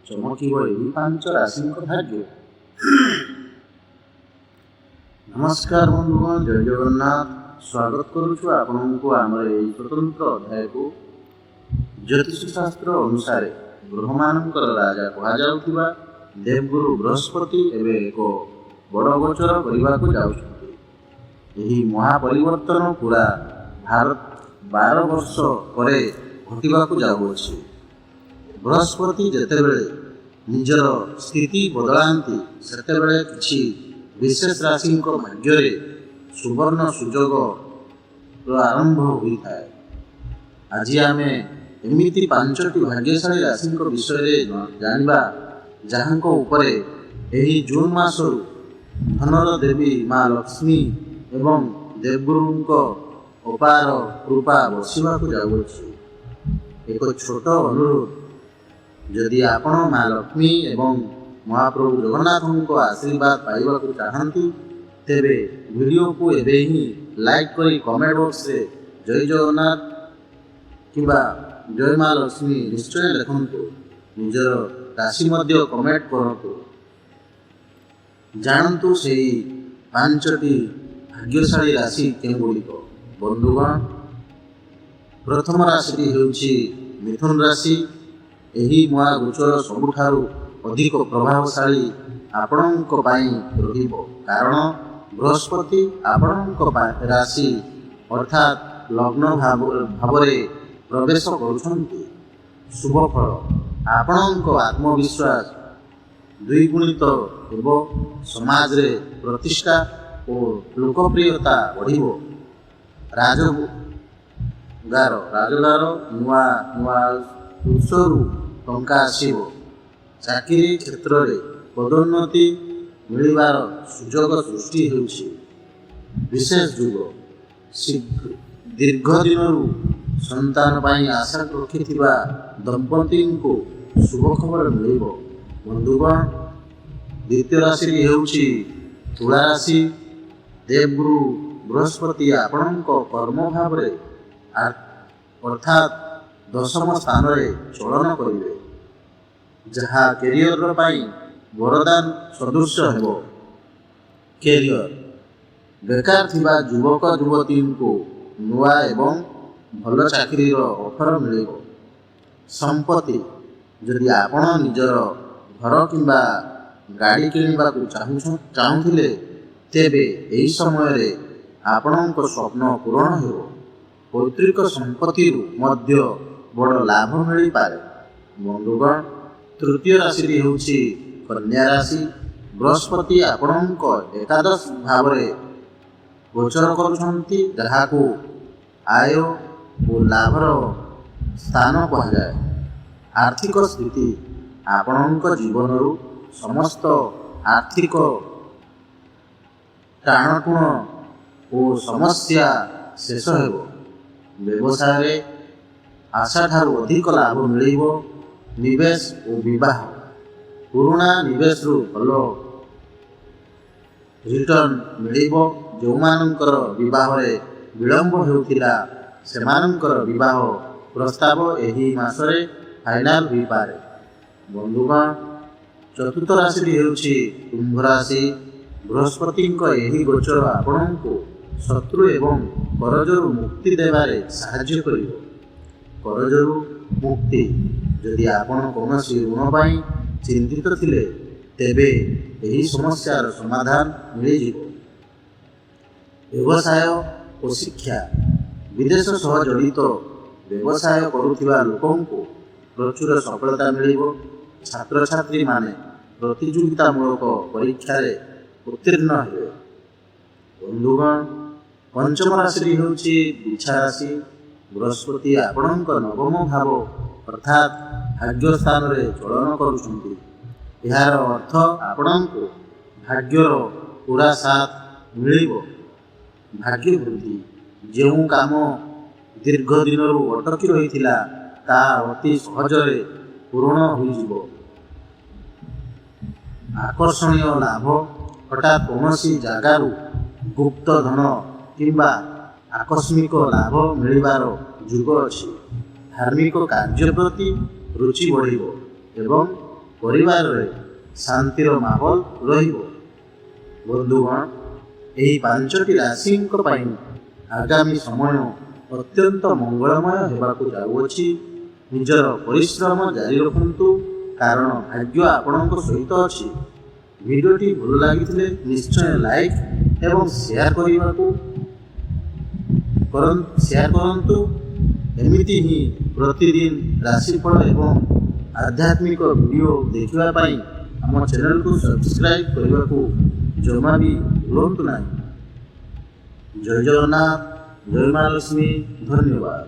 ଚମକିବ ଏହି 5 ରାଶିଙ୍କ ଭାଗ୍ୟ। ନମସ୍କାର ବନ୍ଧୁଗଣ, ଜୟ ଜଗନ୍ନାଥ। ସ୍ୱାଗତ କରୁଛୁ ଆପଣଙ୍କୁ ଆମର ଏହି ସ୍ୱତନ୍ତ୍ର ଅଧ୍ୟାୟକୁ। ଜ୍ୟୋତିଷ ଶାସ୍ତ୍ର ଅନୁସାରେ ଗ୍ରହମାନଙ୍କର ରାଜା କୁହାଯାଉଥିବା ଦେବଗୁରୁ ବୃହସ୍ପତି ଏବେ ଏକ ବଡ଼ ଗୋଚର କରିବାକୁ ଯାଉଛନ୍ତି। ଏହି ମହାପରିବର୍ତ୍ତନ ପୁରା ଭାରତ 12 ବର୍ଷ ପରେ ଘଟିବାକୁ ଯାଉଅଛି। ବୃହସ୍ପତି ଯେତେବେଳେ ନିଜର ସ୍ଥିତି ବଦଳାନ୍ତି, ସେତେବେଳେ କିଛି ବିଶେଷ ରାଶିଙ୍କ ଭାଗ୍ୟରେ ସୁବର୍ଣ୍ଣ ସୁଯୋଗର ଆରମ୍ଭ ହୋଇଥାଏ। ଆଜି ଆମେ ଏମିତି 5ଟି ଭାଗ୍ୟଶାଳୀ ରାଶିଙ୍କ ବିଷୟରେ ଜାଣିବା, ଯାହାଙ୍କ ଉପରେ ଏହି ଜୁନ୍ ମାସରୁ ଧନର ଦେବୀ ମା ଲକ୍ଷ୍ମୀ ଏବଂ ଦେବଗୁରୁଙ୍କ ଅପାର କୃପା ବର୍ଷିବାକୁ ଯାଉଅଛି। ଏକ ଛୋଟ ଅନୁରୋଧ, ଯଦି ଆପଣ ମା ଲକ୍ଷ୍ମୀ ଏବଂ ମହାପ୍ରଭୁ ଜଗନ୍ନାଥଙ୍କ ଆଶୀର୍ବାଦ ପାଇବାକୁ ଚାହାନ୍ତି, ତେବେ ଭିଡ଼ିଓକୁ ଏବେ ହିଁ ଲାଇକ୍ କରି କମେଣ୍ଟ ବକ୍ସରେ ଜୟ ଜଗନ୍ନାଥ କିମ୍ବା ଜୟ ମା ଲକ୍ଷ୍ମୀ ନିଶ୍ଚୟ ଲେଖନ୍ତୁ। ନିଜର ରାଶି ମଧ୍ୟ କମେଣ୍ଟ କରନ୍ତୁ। ଜାଣନ୍ତୁ ସେହି 5ଟି ଭାଗ୍ୟଶାଳୀ ରାଶି କେଉଁଗୁଡ଼ିକ। ବନ୍ଧୁଗଣ, ପ୍ରଥମ ରାଶିଟି ହେଉଛି ମିଥୁନ ରାଶି। ଏହି ମହାଗୋଚର ସବୁଠାରୁ ଅଧିକ ପ୍ରଭାବଶାଳୀ ଆପଣଙ୍କ ପାଇଁ ରହିବ, କାରଣ ବୃହସ୍ପତି ଆପଣଙ୍କ ରାଶି ଅର୍ଥାତ୍ ଲଗ୍ନ ଭାବରେ ପ୍ରବେଶ କରୁଛନ୍ତି। ଶୁଭ ଫଳ, ଆପଣଙ୍କ ଆତ୍ମବିଶ୍ୱାସ ଦ୍ୱିଗୁଣିତ ହେବ, ସମାଜରେ ପ୍ରତିଷ୍ଠା ଓ ଲୋକପ୍ରିୟତା ବଢ଼ିବ। ରାଜଗାର ନୂଆ ଉତ୍ସରୁ ଟଙ୍କା ଆସିବ। ଚାକିରି କ୍ଷେତ୍ରରେ ପଦୋନ୍ନତି ମିଳିବାର ସୁଯୋଗ ସୃଷ୍ଟି ହେଉଛି। ବିଶେଷ ଯୁଗ, ଦୀର୍ଘ ଦିନରୁ ସନ୍ତାନ ପାଇଁ ଆଶା ରଖିଥିବା ଦମ୍ପତିଙ୍କୁ ଶୁଭ ଖବର ମିଳିବ। ବନ୍ଧୁଗଣ, ଦ୍ୱିତୀୟ ରାଶିଟି ହେଉଛି ତୁଳା ରାଶି। ଦେବଗୁରୁ ବୃହସ୍ପତି ଆପଣଙ୍କ କର୍ମ ଭାବରେ ଅର୍ଥାତ୍ 10ମ ସ୍ଥାନରେ ଚଳନ କରିବେ, ଯାହା କ୍ୟାରିୟର ପାଇଁ ବରଦାନ ସଦୃଶ ହେବ। କ୍ୟାରିୟର, ବେକାର ଥିବା ଯୁବକ ଯୁବତୀଙ୍କୁ ନୂଆ ଏବଂ ଭଲ ଚାକିରିର ଅଫର ମିଳିବ। ସମ୍ପତ୍ତି, ଯଦି ଆପଣ ନିଜର ଘର କିମ୍ବା ଗାଡ଼ି କିଣିବାକୁ ଚାହୁଁଥିଲେ, ତେବେ ଏହି ସମୟରେ ଆପଣଙ୍କ ସ୍ୱପ୍ନ ପୂରଣ ହେବ। ପୈତୃକ ସମ୍ପତ୍ତିରୁ ମଧ୍ୟ ବଡ଼ ଲାଭ ମିଳିପାରେ। ବନ୍ଧୁଗଣ, ତୃତୀୟ ରାଶିଟି ହେଉଛି କନ୍ୟା ରାଶି। ବୃହସ୍ପତି ଆପଣଙ୍କ ଏକାଦଶ ଭାବରେ ଗୋଚର କରୁଛନ୍ତି, ଯାହାକୁ ଆୟ ଓ ଲାଭର ସ୍ଥାନ କୁହାଯାଏ। ଆର୍ଥିକ ସ୍ଥିତି, ଆପଣଙ୍କ ଜୀବନରୁ ସମସ୍ତ ଆର୍ଥିକ ଟାଣଟୁଣ ଓ ସମସ୍ୟା ଶେଷ ହେବ। ବ୍ୟବସାୟରେ ଆଶାଠାରୁ ଅଧିକ ଲାଭ ମିଳିବ। ନିବେଶ ଓ ବିବାହ, ପୁରୁଣା ନିବେଶରୁ ଭଲ ରିଟର୍ଣ୍ଣ ମିଳିବ। ଯେଉଁମାନଙ୍କର ବିବାହରେ ବିଳମ୍ବ ହେଉଥିଲା, ସେମାନଙ୍କର ବିବାହ ପ୍ରସ୍ତାବ ଏହି ମାସରେ ଫାଇନାଲ ହୋଇପାରେ। ବନ୍ଧୁଗଣ, ଚତୁର୍ଥ ରାଶିଟି ହେଉଛି କୁମ୍ଭ ରାଶି। ବୃହସ୍ପତିଙ୍କ ଏହି ଗୋଚର ଆପଣଙ୍କୁ ଶତ୍ରୁ ଏବଂ କରଜରୁ ମୁକ୍ତି ଦେବାରେ ସାହାଯ୍ୟ କରିବ। କରଜରୁ ମୁକ୍ତି, ଯଦି ଆପଣ କୌଣସି ଋଣ ପାଇଁ ଚିନ୍ତିତ ଥିଲେ, ତେବେ ଏହି ସମସ୍ୟାର ସମାଧାନ ମିଳିଯିବ। ବ୍ୟବସାୟ ଓ ଶିକ୍ଷା, ବିଦେଶ ସହ ଜଡ଼ିତ ବ୍ୟବସାୟ କରୁଥିବା ଲୋକଙ୍କୁ ପ୍ରଚୁର ସଫଳତା ମିଳିବ। ଛାତ୍ରଛାତ୍ରୀମାନେ ପ୍ରତିଯୋଗିତାମୂଳକ ପରୀକ୍ଷାରେ ଉତ୍ତୀର୍ଣ୍ଣ ହେବେ। ବନ୍ଧୁଗଣ, ପଞ୍ଚମ ରାଶିଟି ହେଉଛି ବିଛା ରାଶି। ବୃହସ୍ପତି ଆପଣଙ୍କ 9ମ ଭାବ ଅର୍ଥାତ୍ ଭାଗ୍ୟ ସ୍ଥାନରେ ଚଳନ କରୁଛନ୍ତି। ଏହାର ଅର୍ଥ ଆପଣଙ୍କୁ ଭାଗ୍ୟର ପୁରା ସାଥ ମିଳିବ। ଭାଗ୍ୟ ବୃଦ୍ଧି, ଯେଉଁ କାମ ଦୀର୍ଘ ଦିନରୁ ଅଟକି ରହିଥିଲା, ତାହା ଅତି ସହଜରେ ପୂରଣ ହୋଇଯିବ। ଆକର୍ଷଣୀୟ ଲାଭ, ହଠାତ୍ କୌଣସି ଜାଗାରୁ ଗୁପ୍ତ ଧନ କିମ୍ବା ଆକସ୍ମିକ ଲାଭ ମିଳିବାର ଯୁଗ ଅଛି। ଧାର୍ମିକ କାର୍ଯ୍ୟ ପ୍ରତି ରୁଚି ବଢ଼ିବ ଏବଂ ପରିବାରରେ ଶାନ୍ତିର ମାହୋଲ ରହିବ। ବନ୍ଧୁଗଣ, ଏହି 5ଟି ରାଶିଙ୍କ ପାଇଁ ଆଗାମୀ ସମୟ ଅତ୍ୟନ୍ତ ମଙ୍ଗଳମୟ ହେବାକୁ ଯାଉଅଛି। ନିଜର ପରିଶ୍ରମ ଜାରି ରଖନ୍ତୁ, କାରଣ ଭାଗ୍ୟ ଆପଣଙ୍କ ସହିତ ଅଛି। ଭିଡ଼ିଓଟି ଭଲ ଲାଗିଥିଲେ ନିଶ୍ଚୟ ଲାଇକ୍ ଏବଂ ସେୟାର କରନ୍ତୁ। ଏମିତି ହିଁ ପ୍ରତିଦିନ ରାଶିଫଳ ଏବଂ ଆଧ୍ୟାତ୍ମିକ ଭିଡ଼ିଓ ଦେଖିବା ପାଇଁ ଆମ ଚ୍ୟାନେଲକୁ ସବସ୍କ୍ରାଇବ୍ କରିବାକୁ ଜମା ବି ଭୁଲନ୍ତୁ ନାହିଁ। ଜୟ ଜଗନ୍ନାଥ, ଜୟ ମା ଲକ୍ଷ୍ମୀ, ଧନ୍ୟବାଦ।